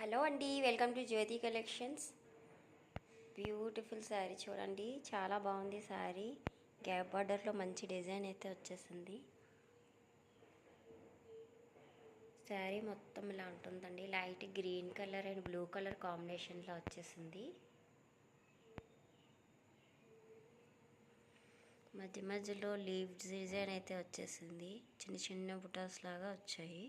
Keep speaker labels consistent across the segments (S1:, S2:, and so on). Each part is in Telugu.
S1: హలో అండి, welcome to Jyothi collections. Beautiful sari చూడండి, చాలా బాగుంది శారీ. గ్యాప్ బార్డర్లో మంచి డిజైన్ అయితే వచ్చేసింది. శారీ మొత్తం ఇలా ఉంటుందండి. Light green colour and blue colour కాంబినేషన్లో వచ్చేసింది. మధ్య మధ్యలో లీవ్స్ డిజైన్ అయితే వచ్చేసింది. చిన్న చిన్న బుటాస్ లాగా వచ్చాయి.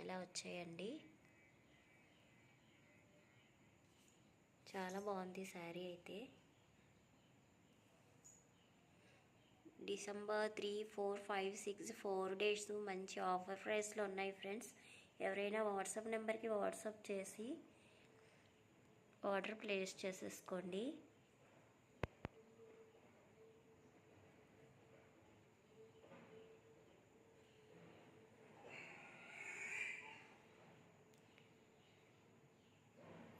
S1: ఇలా వచ్చాయండి. చాలా బాగుంది శారీ అయితే. డిసెంబర్ 3, 4, 5, 6 4 డేస్ మంచి ఆఫర్ ప్రైస్లో ఉన్నాయి ఫ్రెండ్స్. ఎవరైనా వాట్సాప్ నెంబర్కి వాట్సాప్ చేసి ఆర్డర్ ప్లేస్ చేసేసుకోండి.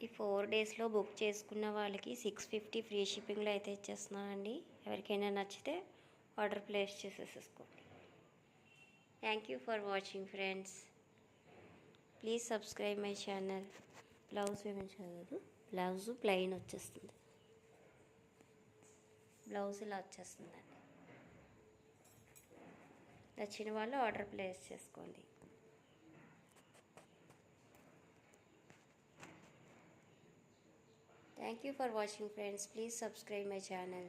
S1: ఈ 4 డేస్లో బుక్ చేసుకున్న వాళ్ళకి 650 ఫ్రీ షిప్పింగ్లో అయితే ఇచ్చేస్తున్నానండి. ఎవరికైనా నచ్చితే ఆర్డర్ ప్లేస్ చేసేసుకోండి. Thank you for watching friends. Please subscribe my channel. Blouse వేయించదు, బ్లౌజ్ ప్లెయిన్ వచ్చేస్తుంది. బ్లౌజ్ ఇలా వచ్చేస్తుందండి. నచ్చిన వాళ్ళు ఆర్డర్ ప్లేస్ చేసుకోండి. Thank you for watching friends. Please subscribe my channel.